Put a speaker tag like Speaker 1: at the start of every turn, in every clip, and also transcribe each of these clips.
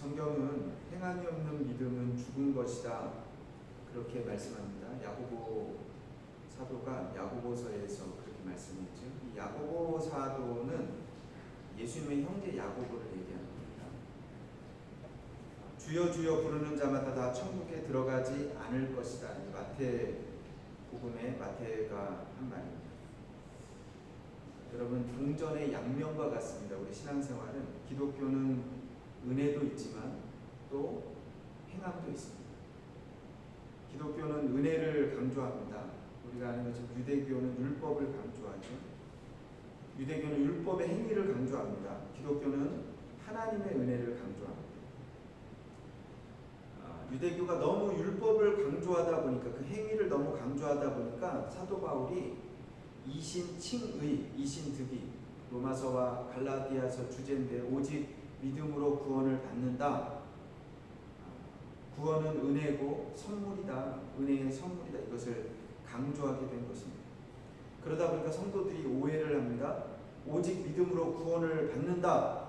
Speaker 1: 성경은 행함이 없는 믿음은 죽은 것이다 그렇게 말씀합니다. 야고보 사도가 야고보서에서 그렇게 말씀했죠. 이 야고보 사도는 예수님의 형제 야고보를 얘기하는 겁니다. 주여 주여 부르는 자마다 다 천국에 들어가지 않을 것이다. 마태복음에 마태가 한 말입니다. 여러분, 동전의 양면과 같습니다. 우리 신앙생활은 기독교는 은혜도 있지만 또 행함도 있습니다. 기독교는 은혜를 강조합니다. 우리가 아는 것처럼 유대교는 율법을 강조하죠. 유대교는 율법의 행위를 강조합니다. 기독교는 하나님의 은혜를 강조합니다. 유대교가 너무 율법을 강조하다 보니까 그 행위를 너무 강조하다 보니까 사도 바울이 이신칭의, 이신득이 로마서와 갈라디아서 주제인데 오직 믿음으로 구원을 받는다. 구원은 은혜고 선물이다. 은혜의 선물이다. 이것을 강조하게 된 것입니다. 그러다 보니까 성도들이 오해를 합니다. 오직 믿음으로 구원을 받는다.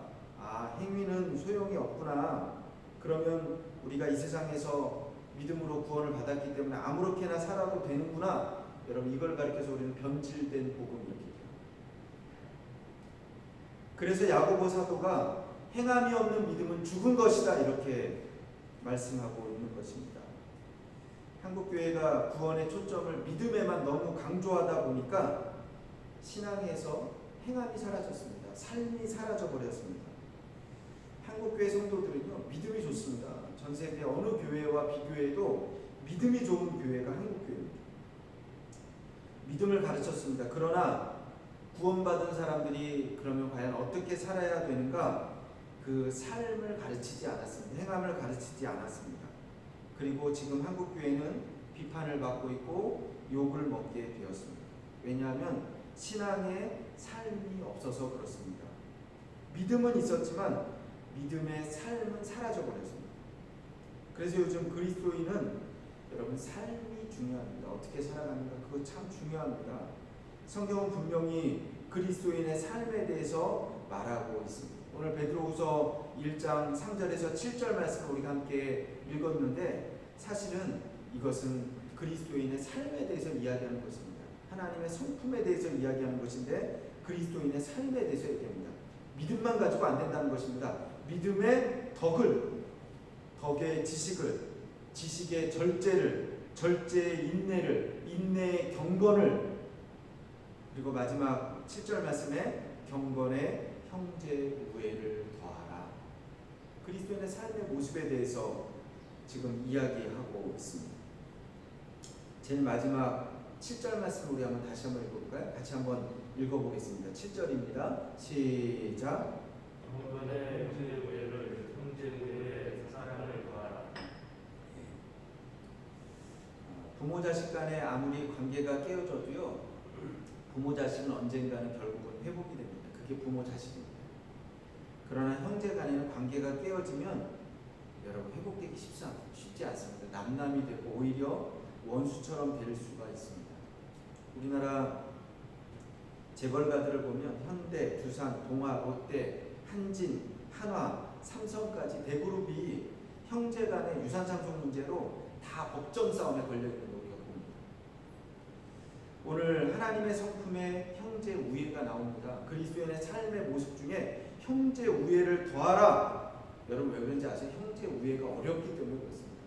Speaker 1: 행위는 소용이 없구나. 그러면 우리가 이 세상에서 믿음으로 구원을 받았기 때문에 아무렇게나 살아도 되는구나. 여러분, 이걸 가리켜서 우리는 변질된 복음 이렇게 해요. 그래서 야고보 사도가 행함이 없는 믿음은 죽은 것이다 이렇게 말씀하고 있는 것입니다. 한국교회가 구원의 초점을 믿음에만 너무 강조하다 보니까 신앙에서 행함이 사라졌습니다. 삶이 사라져버렸습니다. 한국교회 성도들은요, 믿음이 좋습니다. 전 세계 어느 교회와 비교해도 믿음이 좋은 교회가 한국교회입니다. 믿음을 가르쳤습니다. 그러나 구원받은 사람들이 그러면 과연 어떻게 살아야 되는가? 그 삶을 가르치지 않았습니다. 행함을 가르치지 않았습니다. 그리고 지금 한국교회는 비판을 받고 있고 욕을 먹게 되었습니다. 왜냐하면 신앙의 삶이 없어서 그렇습니다. 믿음은 있었지만 믿음의 삶은 사라져버렸습니다. 그래서 요즘 그리스도인은 여러분 삶이 중요합니다. 어떻게 살아가는가 그거 참 중요합니다. 성경은 분명히 그리스도인의 삶에 대해서 말하고 있습니다. 오늘 베드로후서 1장 3절에서 7절 말씀을 우리가 함께 읽었는데 사실은 이것은 그리스도인의 삶에 대해서 이야기하는 것입니다. 하나님의 성품에 대해서 이야기하는 것인데 그리스도인의 삶에 대해서 얘기합니다. 믿음만 가지고 안 된다는 것입니다. 믿음의 덕의 지식을, 지식의 절제를, 절제의 인내를, 인내의 경건을, 그리고 마지막 7절 말씀에 경건의 형제 우애를 더하라. 그리스도인의 삶의 모습에 대해서 지금 이야기하고 있습니다. 제일 마지막 7절 말씀 우리 한번 다시 한번 읽어볼까요? 같이 한번 읽어보겠습니다. 7절입니다. 시작.
Speaker 2: 경건의 형제 우애를, 형제 우애의 사랑을 더하라.
Speaker 1: 부모 자식 간에 아무리 관계가 깨어져도요, 부모 자식은 언젠가는 결국은 회복이 됩니다. 그게 부모 자식입니다. 그러나 형제 간에는 관계가 깨어지면 여러분 회복되기 쉽지 않습니다. 남남이 되고 오히려 원수처럼 될 수가 있습니다. 우리나라 재벌가들을 보면 현대, 두산, 동아, 롯데, 한진, 한화, 삼성까지 대그룹이 형제 간의 유산상속 문제로 다 법정 싸움에 걸려있는 걸 우리가 봅니다. 오늘 하나님의 성품에 형제 우애가 나옵니다. 그리스도인의 삶의 모습 중에 형제 우애를 더하라. 여러분 왜 그런지 아세요? 형제 우애가 어렵기 때문에 그렇습니다.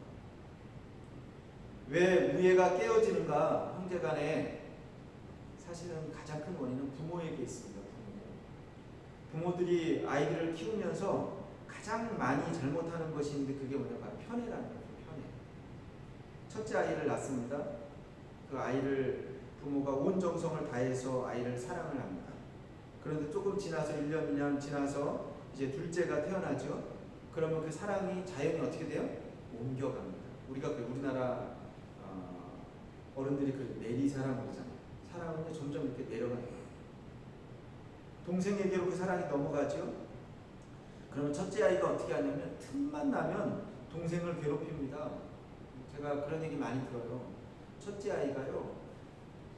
Speaker 1: 왜 우애가 깨어지는가? 형제 간에 사실은 가장 큰 원인은 부모에게 있습니다. 부모들이 아이들을 키우면서 가장 많이 잘못하는 것이 있는데 그게 뭐냐? 바로 편애라는 거죠. 편애. 첫째 아이를 낳습니다. 그 아이를 부모가 온 정성을 다해서 아이를 사랑을 합니다. 그런데 조금 지나서 1년, 2년 지나서 이제 둘째가 태어나죠. 그러면 그 사랑이 자연히 어떻게 돼요? 옮겨갑니다. 우리가 우리나라 어른들이 그 내리사랑 그러잖아요. 사랑은 점점 이렇게 내려가는 거예요. 동생에게로 그 사랑이 넘어가죠. 그러면 첫째 아이가 어떻게 하냐면 틈만 나면 동생을 괴롭힙니다. 제가 그런 얘기 많이 들어요. 첫째 아이가요,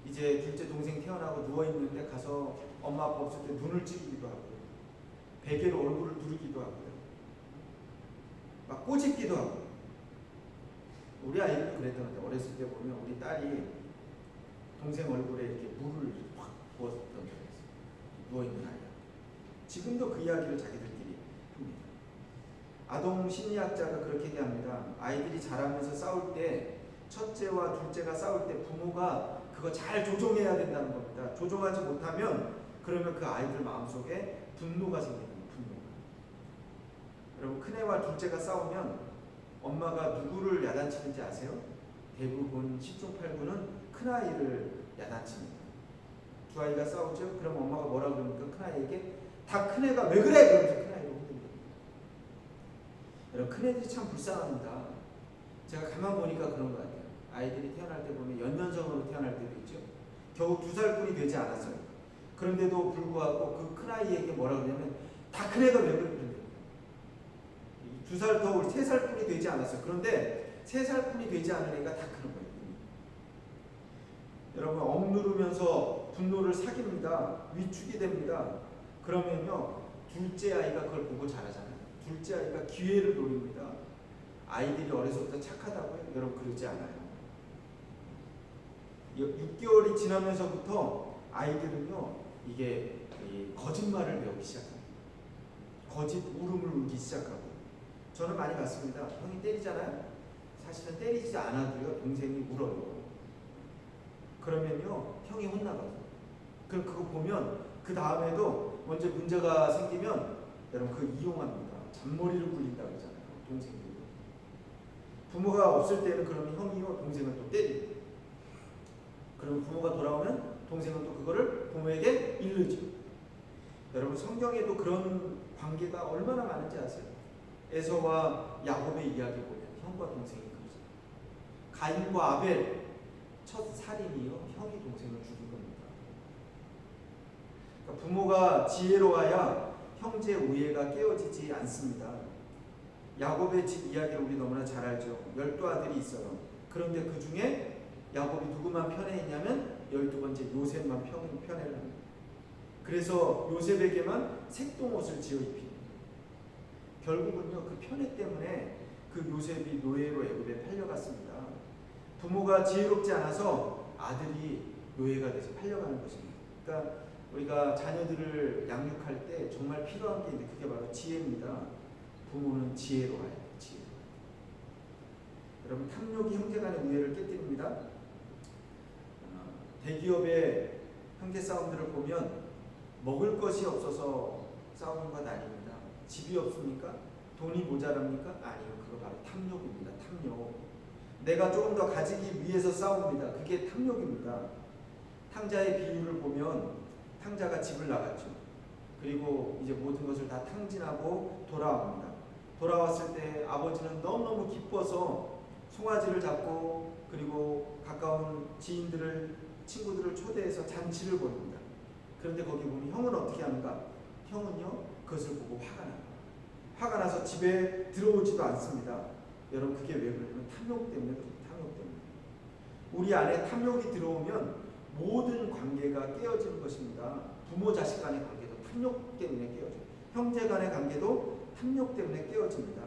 Speaker 1: 이제 둘째 동생 태어나고 누워있는데 가서 엄마 아빠 없을 때 눈을 찌르기도 하고요. 베개로 얼굴을 누르기도 하고요. 막 꼬집기도 하고. 우리 아이도 그랬던 것 같아요. 어렸을 때 보면 우리 딸이 동생 얼굴에 이렇게 물을 확 부었던 적이 있어요. 누워있는 아이가. 지금도 그 이야기를 자기들끼리 합니다. 아동 심리학자가 그렇게 얘기합니다. 아이들이 자라면서 싸울 때, 첫째와 둘째가 싸울 때 부모가 그거 잘 조종해야 된다는 겁니다. 조종하지 못하면 그러면 그 아이들 마음속에 분노가 생기는 거예요. 분노가. 여러분, 큰애와 둘째가 싸우면 엄마가 누구를 야단치는지 아세요? 대부분 10중 8구는 큰아이를 야단칩니다. 두 아이가 싸우죠? 그럼 엄마가 뭐라 그러니까 큰아이에게 다 큰애가 왜 그래? 그러면서 큰아이를 혼냅니다. 여러분, 큰애들이 참 불쌍합니다. 제가 가만 보니까 그런 것 같아요. 아이들이 태어날 때 보면 연년생으로 태어날 때도 있죠. 겨우 2살뿐이 되지 않았어요. 그런데도 불구하고 그 큰아이에게 뭐라 그러냐면 다 큰애가 왜 그래? 2살 더 3살뿐이 되지 않았어요. 그런데 3살뿐이 되지 않은 애가 다 그런 거예요. 여러분, 억누르면서 분노를 사깁니다. 위축이 됩니다. 그러면요, 둘째 아이가 그걸 보고 자라잖아요. 둘째 아이가 기회를 노립니다. 아이들이 어려서부터 착하다고요? 여러분, 그러지 않아요. 6개월이 지나면서부터 아이들은요, 이게 거짓말을 배우기 시작합니다. 거짓 울음을 울기 시작하고. 저는 많이 봤습니다. 형이 때리잖아요. 사실은 때리지 않아도요, 동생이 울어요. 그러면요, 형이 혼나거든요. 그럼 그거 보면 그 다음에도 먼저 문제가 생기면 여러분 그거 이용합니다. 잔머리를 굴린다고 하잖아요. 동생들이. 부모가 없을 때는 그러면 형이요, 동생을 또 때리고. 그러면 부모가 돌아오면 동생은 또 그거를 부모에게 일르죠. 여러분, 성경에도 그런 관계가 얼마나 많은지 아세요? 에서와 야곱의 이야기 보면 형과 동생이 그러죠. 가인과 아벨 첫 살인이요, 형이 동생을 죽인 겁니다. 그러니까 부모가 지혜로워야 형제 우애가 깨어지지 않습니다. 야곱의 집 이야기를 우리 너무나 잘 알죠. 12아들이 있어요. 그런데 그 중에 야곱이 누구만 편에 있냐면 12번째 요셉만 편애를 합니다. 그래서 요셉에게만 색동옷을 지어 입힙니다. 결국은요, 그 편애 때문에 그 요셉이 노예로 애굽에 팔려갔습니다. 부모가 지혜롭지 않아서 아들이 노예가 돼서 팔려가는 것입니다. 그러니까 우리가 자녀들을 양육할 때 정말 필요한 게 있는데 그게 바로 지혜입니다. 부모는 지혜로워야 돼요. 지혜로. 여러분, 탐욕이 형제간의 우애를 깨뜨립니다. 대기업의 형제 싸움들을 보면 먹을 것이 없어서 싸우는 건 아닙니다. 집이 없습니까? 돈이 모자랍니까? 아니요. 그거 바로 탐욕입니다. 탐욕. 내가 조금 더 가지기 위해서 싸웁니다. 그게 탐욕입니다. 탕자의 비유를 보면 탕자가 집을 나갔죠. 그리고 이제 모든 것을 다 탕진하고 돌아옵니다. 돌아왔을 때 아버지는 너무너무 기뻐서 송아지를 잡고 그리고 가까운 지인들을, 친구들을 초대해서 잔치를 벌입니다. 그런데 거기 보면 형은 어떻게 하는가? 형은요, 그것을 보고 화가 나요. 화가 나서 집에 들어오지도 않습니다. 여러분, 그게 왜 그러냐면 탐욕 때문에 그렇습니다. 탐욕 때문에. 우리 안에 탐욕이 들어오면 모든 관계가 깨어지는 것입니다. 부모 자식 간의 관계도 탐욕 때문에 깨어져요. 형제 간의 관계도 탐욕 때문에 깨어집니다.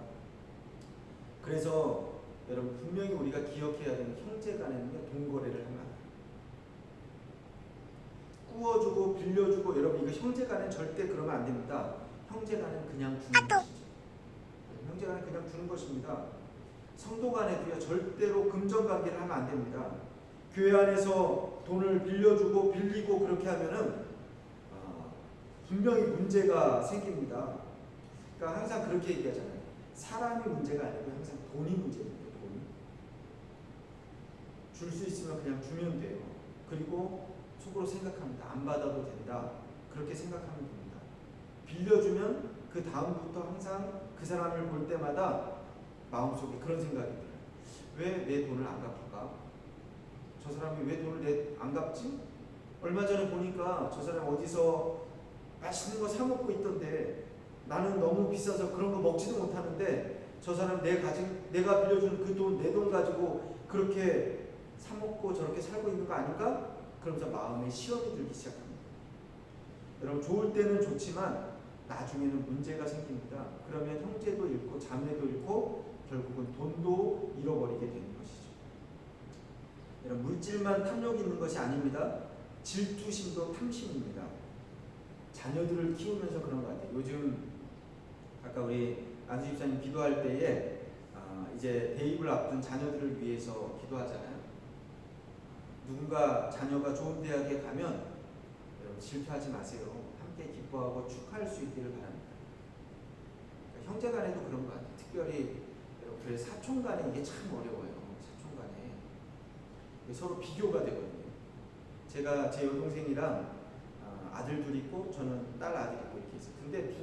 Speaker 1: 그래서 여러분, 분명히 우리가 기억해야 되는 형제 간에는요, 돈거래를 하면 안 돼요. 꾸어주고 빌려주고, 여러분, 이거 형제 간에 절대 그러면 안 됩니다. 형제 간은 그냥 주는 것이죠. 형제 간은 그냥 주는 것입니다. 성도 간에도요, 절대로 금전관계를 하면 안 됩니다. 교회 안에서 돈을 빌려주고 빌리고 그렇게 하면은 분명히 문제가 생깁니다. 그러니까 항상 그렇게 얘기하잖아요. 사람이 문제가 아니고 항상 돈이 문제입니다. 돈이. 줄 수 있으면 그냥 주면 돼요. 그리고 속으로 생각합니다. 안 받아도 된다. 그렇게 생각하면 됩니다. 빌려주면 그 다음부터 항상 그 사람을 볼 때마다 마음속에 그런 생각이 들어요. 왜 내 돈을 안 갚을까? 저 사람이 왜 돈을 안 갚지? 얼마 전에 보니까 저 사람 어디서 맛있는 거 사 먹고 있던데 나는 너무 비싸서 그런 거 먹지도 못하는데 저 사람 내가 빌려준 그 돈, 내 돈 가지고 그렇게 사 먹고 저렇게 살고 있는 거 아닐까? 그러면서 마음에 시험이 들기 시작합니다. 여러분, 좋을 때는 좋지만 나중에는 문제가 생깁니다. 그러면 형제도 잃고 자매도 잃고 결국은 돈도 잃어버리게 되는 것이죠. 여러분, 물질만 탐욕이 있는 것이 아닙니다. 질투심도 탐심입니다. 자녀들을 키우면서 그런 것 같아요. 요즘 아까 우리 안수 집사님 기도할 때에 이제 대입을 앞둔 자녀들을 위해서 기도하잖아요. 누군가 자녀가 좋은 대학에 가면 여러분 질투하지 마세요. 함께 기뻐하고 축하할 수 있기를 바랍니다. 그러니까 형제 간에도 그런 것 같아요. 특별히 여러분 사촌 간에 이게 참 어려워요. 사촌 간에 서로 비교가 되거든요. 제가 제 여동생이랑 아들 둘 있고 저는 딸 아들 있고 이렇게 있어요. 근데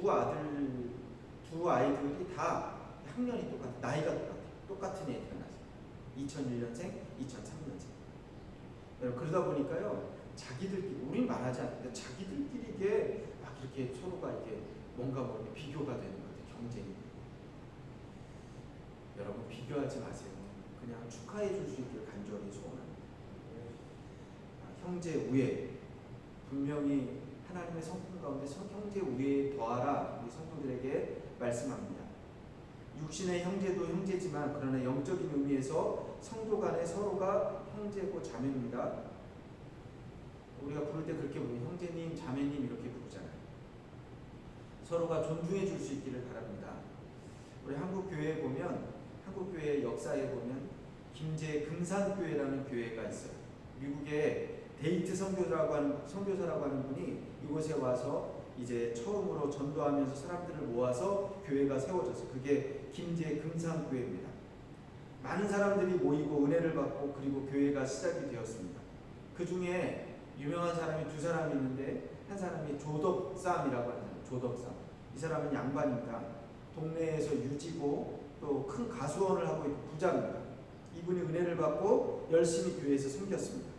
Speaker 1: 두 아이들이 다 학년이 똑같아요. 나이가 똑같은 애들이 나서 2001년생, 2003년생. 여러분 그러다 보니까요, 자기들끼리, 우린 말하지 않는데 자기들끼리 이게 막 이렇게 서로가 이렇게 뭔가 모르게 비교가 되는 것 같아요. 경쟁이. 여러분 비교하지 마세요. 그냥 축하해 줄 수 있기를 간절히 소원합니다. 형제 우애, 분명히 하나님의 성품 가운데 형제 우애에 더하라 우리 성도들에게 말씀합니다. 육신의 형제도 형제지만 그러나 영적인 의미에서 성도 간에 서로가 형제고 자매입니다. 우리가 부를 때 그렇게 부르면 형제님, 자매님 이렇게 부르잖아요. 서로가 존중해 줄 수 있기를 바랍니다. 우리 한국교회에 보면, 한국교회 역사에 보면 김제 금산교회라는 교회가 있어요. 미국에 데이트 선교사라고 하는 분이 이곳에 와서 이제 처음으로 전도하면서 사람들을 모아서 교회가 세워졌어요. 그게 김제 금산교회입니다. 많은 사람들이 모이고 은혜를 받고 그리고 교회가 시작이 되었습니다. 그 중에 유명한 사람이 두 사람이 있는데, 한 사람이 조덕삼이라고 하는 사람, 조덕삼. 이 사람은 양반입니다. 동네에서 유지고 또 큰 가수원을 하고 있고 부자입니다. 이분이 은혜를 받고 열심히 교회에서 섬겼습니다.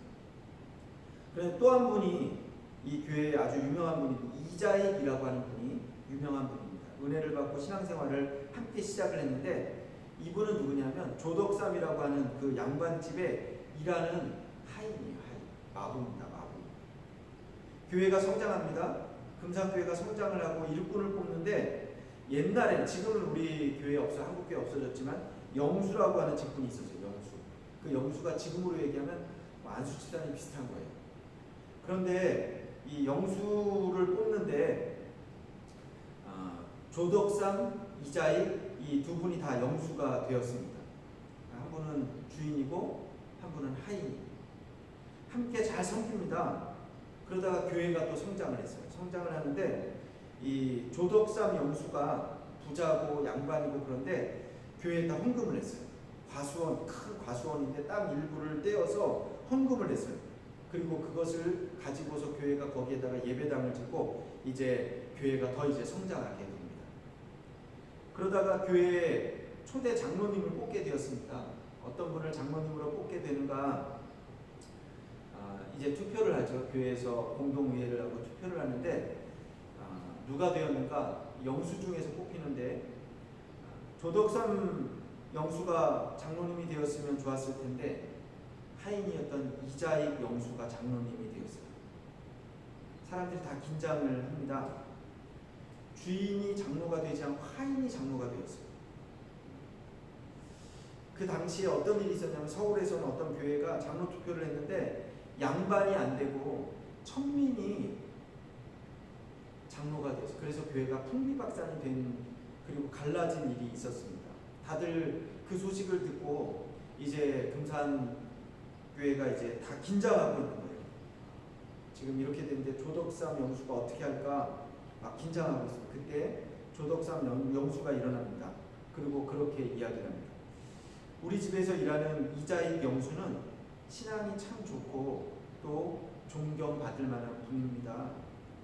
Speaker 1: 그런데 또 한 분이 이 교회에 아주 유명한 분이 이자익이라고 하는 분이 유명한 분입니다. 은혜를 받고 신앙생활을 함께 시작을 했는데, 이분은 누구냐면 조덕삼이라고 하는 그 양반집에 일하는 하인이에요. 하인. 마부입니다. 마부. 교회가 성장합니다. 금산교회가 성장을 하고 일꾼을 뽑는데, 옛날에, 지금은 우리 교회 없어, 한국교회 없어졌지만 영수라고 하는 직분이 있었어요. 영수. 그 영수가 지금으로 얘기하면 안수집사님 비슷한 거예요. 그런데 이 영수를 뽑는데 조덕삼, 이자익 이 두 분이 다 영수가 되었습니다. 한 분은 주인이고 한 분은 하인이에요. 함께 잘 섬깁니다. 그러다가 교회가 또 성장을 했어요. 성장을 하는데 이 조덕삼 영수가 부자고 양반이고 그런데 교회에다 헌금을 했어요. 과수원, 큰 과수원인데 땅 일부를 떼어서 헌금을 했어요. 그리고 그것을 가지고서 교회가 거기에다가 예배당을 짓고 이제 교회가 더 이제 성장하게 됩니다. 그러다가 교회에 초대 장로님을 뽑게 되었습니다. 어떤 분을 장로님으로 뽑게 되는가, 이제 투표를 하죠. 교회에서 공동의회를 하고 투표를 하는데 누가 되었는가, 영수 중에서 뽑히는데 조덕삼 영수가 장로님이 되었으면 좋았을 텐데 하인이었던 이자익 영수가 장로님이 되었어요. 사람들이 다 긴장을 합니다. 주인이 장로가 되지 않고 하인이 장로가 되었어요. 그 당시에 어떤 일이 있었냐면, 서울에서는 어떤 교회가 장로 투표를 했는데 양반이 안 되고 천민이 장로가 됐어요. 그래서 교회가 풍비박산이 된, 그리고 갈라진 일이 있었습니다. 다들 그 소식을 듣고 이제 금산 교회가 이제 다 긴장하고 있는 거예요. 지금 이렇게 됐는데 조덕삼 영수가 어떻게 할까 막 긴장하고 있어요. 그때 조덕삼 영수가 일어납니다. 그리고 그렇게 이야기를 합니다. 우리 집에서 일하는 이자익 영수는 신앙이 참 좋고 또 존경받을 만한 분입니다.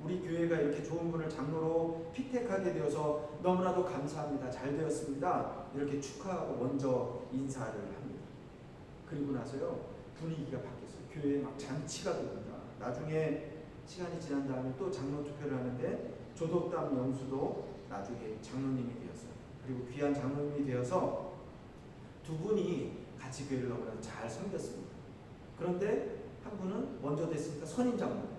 Speaker 1: 우리 교회가 이렇게 좋은 분을 장로로 피택하게 되어서 너무나도 감사합니다. 잘 되었습니다. 이렇게 축하하고 먼저 인사를 합니다. 그리고 나서요, 분위기가 바뀌었어요. 교회에 막 잔치가 됩니다. 나중에 시간이 지난 다음에 또 장로 투표를 하는데 조덕삼 영수도 나중에 장로님이 되었어요. 그리고 귀한 장로님이 되어서 두 분이 같이 교회를 너무나 잘 섬겼습니다. 그런데 한 분은 먼저 됐으니까 선임 장로,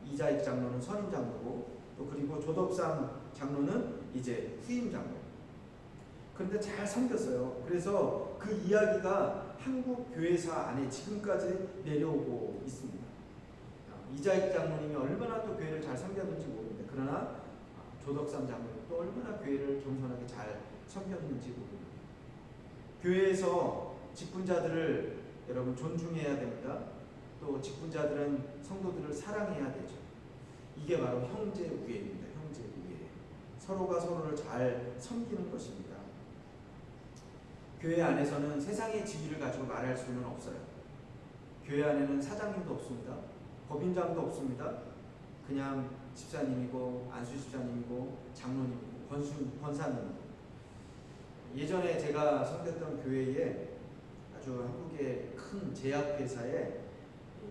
Speaker 1: 이자익 장로는 선임 장로고 또 그리고 조덕삼 장로는 이제 후임 장로. 그런데 잘 섬겼어요. 그래서 그 이야기가 한국 교회사 안에 지금까지 내려오고 있습니다. 이자익 장로님이 얼마나 또 교회를 잘 섬겼는지 모릅니다. 그러나 조덕삼 장로는 또 얼마나 교회를 겸손하게 잘 섬겼는지 모릅니다. 교회에서 직분자들을 여러분 존중해야 됩니다. 또 직분자들은 성도들을 사랑해야 되죠. 이게 바로 형제 우애입니다. 형제 우애. 서로가 서로를 잘 섬기는 것입니다. 교회 안에서는 세상의 지위를 가지고 말할 수는 없어요. 교회 안에는 사장님도 없습니다. 법인장도 없습니다. 그냥 집사님이고 안수 집사님이고 장로님이고 권사님이고. 예전에 제가 섬겼던 교회에 아주 한국의 큰 제약회사에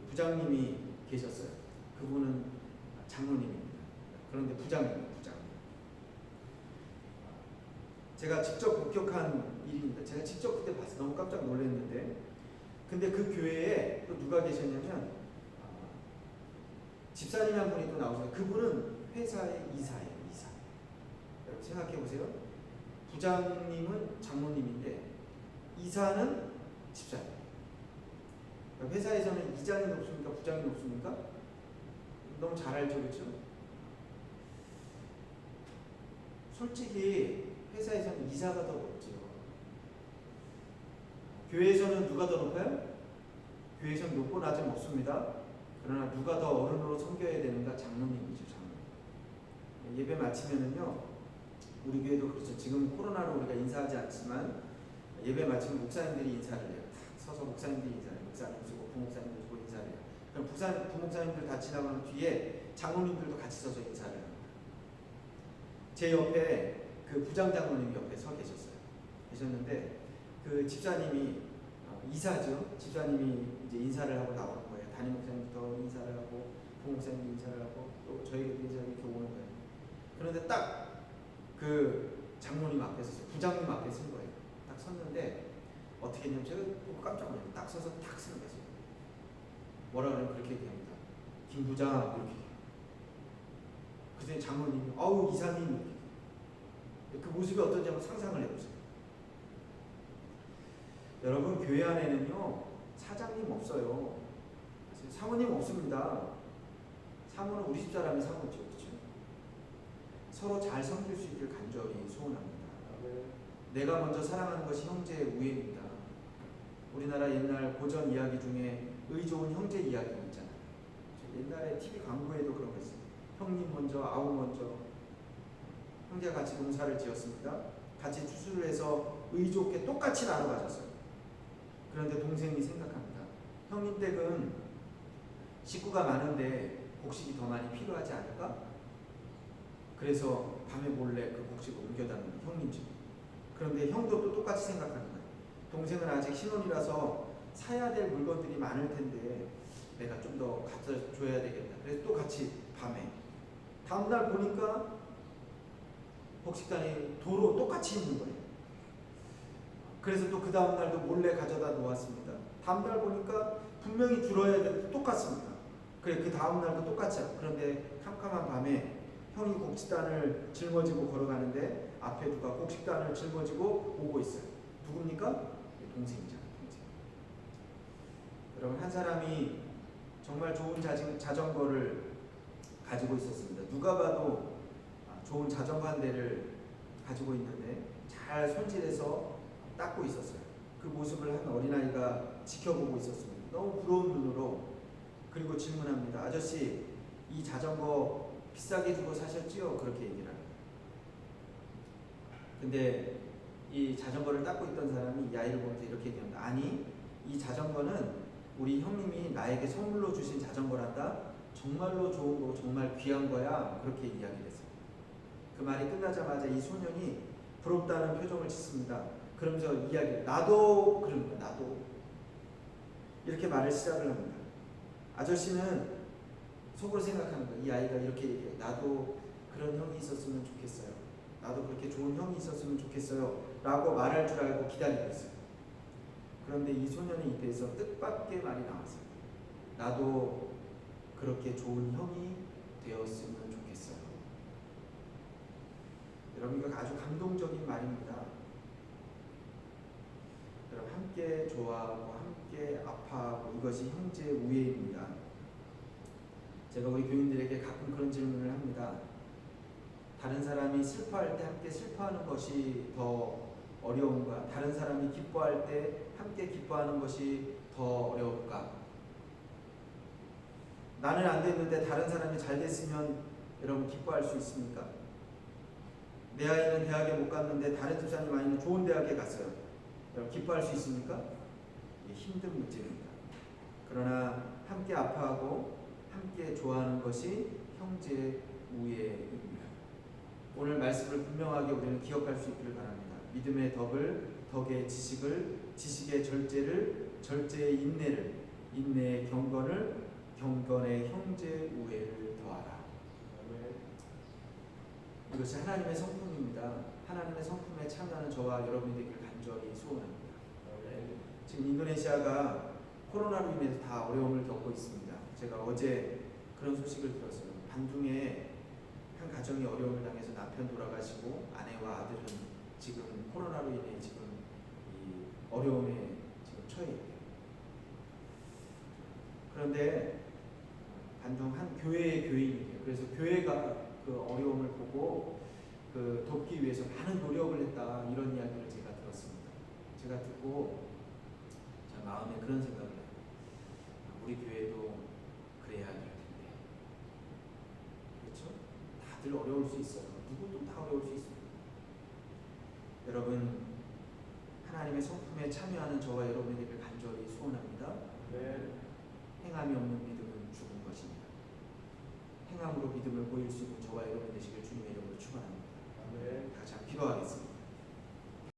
Speaker 1: 부장님이 계셨어요. 그분은 장로님입니다. 그런데 부장님. 제가 직접 목격한 일입니다. 제가 직접 그때 봤어요. 너무 깜짝 놀랐는데, 근데 그 교회에 또 누가 계셨냐면 집사님 한 분이 또 나오세요. 그분은 회사의 이사예요. 이사. 여러분 생각해 보세요. 부장님은 장로님인데 이사는 집사님. 회사에서는 이장이 높습니까? 부장이 높습니까? 너무 잘 알죠, 그렇죠? 솔직히 회사에서는 이사가 더 높죠. 교회에서는 누가 더 높아요? 교회에서는 높고 낮은 없습니다. 그러나 누가 더 어른으로 섬겨야 되는가? 장로님이죠. 장로님. 예배 마치면은요, 우리 교회도 그렇죠. 지금 코로나로 우리가 인사하지 않지만 예배 마치면 목사님들이 인사를 해요. 탁 서서 목사님들이 인사를 해요. 목사님 쓰고 부목사님들 쓰고 인사를 해요. 그럼 부목사님들 다 지나가는 뒤에 장로님들도 같이 서서 인사를 합니다. 제 옆에 그 부장 장로님이 옆에 서 계셨는데 그 집사님이 이사죠. 집사님이 이제 인사를 하고 나오는 거예요. 담임 목사님부터 인사를 하고 부목사님 인사를 하고 또 저에게도 인사를 이렇게 오는 거예요. 그런데 딱 그 장로님 앞에 섰어요. 부장님 앞에 선 거예요. 딱 섰는데 어떻게 했냐면 제가 보고 깜짝 놀랐어요. 딱 서서 탁 쓰는 거예요. 뭐라 그러면 그렇게 얘기합니다. 김 부장 이렇게. 그때 장로님이 아우 이사님 이렇게. 그 모습이 어떤지 한번 상상을 해보세요. 여러분 교회 안에는요 사장님 없어요. 사모님 없습니다. 사모는 우리 집사람이 사모죠, 그렇죠? 서로 잘 섬길 수 있길 간절히 소원합니다. 내가 먼저 사랑하는 것이 형제의 우애입니다. 우리나라 옛날 고전 이야기 중에 의 좋은 형제 이야기 있잖아요. 옛날에 TV 광고에도 그런 거 있어요. 형님 먼저, 아우 먼저. 형제가 같이 농사를 지었습니다. 같이 추수를 해서 의 좋게 똑같이 나눠 가졌어요. 그런데 동생이 생각합니다. 형님 댁은 식구가 많은데 곡식이 더 많이 필요하지 않을까? 그래서 밤에 몰래 그 곡식을 옮겨다는 형님 집. 그런데 형도 또 똑같이 생각하는 거예요. 동생은 아직 신혼이라서 사야 될 물건들이 많을 텐데 내가 좀 더 갖다 줘야 되겠다. 그래서 또 같이 밤에. 다음날 보니까 곡식단이 도로 똑같이 있는 거예요. 그래서 또 그 다음날도 몰래 가져다 놓았습니다. 다음날 보니까 분명히 줄어야 되는데 똑같습니다. 그래 그 다음날도 똑같이 하고. 그런데 캄캄한 밤에 형이 곡식단을 짊어지고 걸어가는데 앞에 누가 곡식단을 짊어지고 오고 있어요. 누굽니까? 동생이잖아요. 동생. 여러분 한 사람이 정말 좋은 자전거를 가지고 있었습니다. 누가 봐도 좋은 자전거 한 대를 가지고 있는데 잘 손질해서 닦고 있었어요. 그 모습을 한 어린아이가 지켜보고 있었습니다. 너무 부러운 눈으로. 그리고 질문합니다. 아저씨 이 자전거 비싸게 주고 사셨지요? 그렇게 얘기를 합니다. 근데 이 자전거를 닦고 있던 사람이 이 아이를 보면서 이렇게 얘기합니다. 아니 이 자전거는 우리 형님이 나에게 선물로 주신 자전거란다. 정말로 좋은 거고 정말 귀한 거야. 그렇게 이야기를 했어요. 그 말이 끝나자마자 이 소년이 부럽다는 표정을 짓습니다. 그러면서 이야기 나도 그런 거야. 나도 이렇게 말을 시작을 합니다. 아저씨는 속으로 생각하는 거예요. 이 아이가 이렇게 얘기해요. 나도 그런 형이 있었으면 좋겠어요. 나도 그렇게 좋은 형이 있었으면 좋겠어요. 라고 말할 줄 알고 기다리고 있어요. 그런데 이 소년의 입에서 뜻밖의 말이 나왔어요. 나도 그렇게 좋은 형이 되었으면 좋겠어요. 여러분 이거 아주 감동적인 말입니다. 여러분 함께 좋아하고 함께 아파하고 이것이 형제 우애입니다. 제가 우리 교인들에게 가끔 그런 질문을 합니다. 다른 사람이 슬퍼할 때 함께 슬퍼하는 것이 더 어려운가? 다른 사람이 기뻐할 때 함께 기뻐하는 것이 더 어려울까? 나는 안 됐는데 다른 사람이 잘 됐으면 여러분 기뻐할 수 있습니까? 내 아이는 대학에 못 갔는데 다른 집사님 아이는 좋은 대학에 갔어요. 여러분 기뻐할 수 있습니까? 이게 힘든 문제입니다. 그러나 함께 아파하고 함께 좋아하는 것이 형제 우애입니다. 오늘 말씀을 분명하게 우리는 기억할 수 있기를 바랍니다. 믿음의 덕을, 덕의 지식을, 지식의 절제를, 절제의 인내를, 인내의 경건을, 경건의 형제 우애를 더하라. 이것이 하나님의 성품입니다. 하나님의 성품에 참여하는 저와 여러분이 되길 간절히 소원합니다. 지금 인도네시아가 코로나로 인해서 다 어려움을 겪고 있습니다. 제가 어제 그런 소식을 들었어요. 반둥에 한 가정이 어려움을 당해서 남편 돌아가시고 아내와 아들은 지금 코로나로 인해 지금 이 어려움에 지금 처해 있대요. 그런데 반둥 한 교회의 교인이에요. 그래서 교회가 그 어려움을 보고 그 돕기 위해서 많은 노력을 했다 이런 이야기를 제가 들었습니다. 제가 듣고 제 마음에 그런 생각을 해요. 우리 교회도 그래야 될 텐데, 그렇죠? 다들 어려울 수 있어요. 누구도 다 어려울 수 있습니다. 여러분 하나님의 성품에 참여하는 저와 여러분에게 간절히 소원합니다. 행함이 없는 믿음은 죽은 것입니다. 행함으로 믿음을 보일 수 있는 저와 여러분 되시길 주님의 이름으로 축원합니다. 다 같이 기도하겠습니다.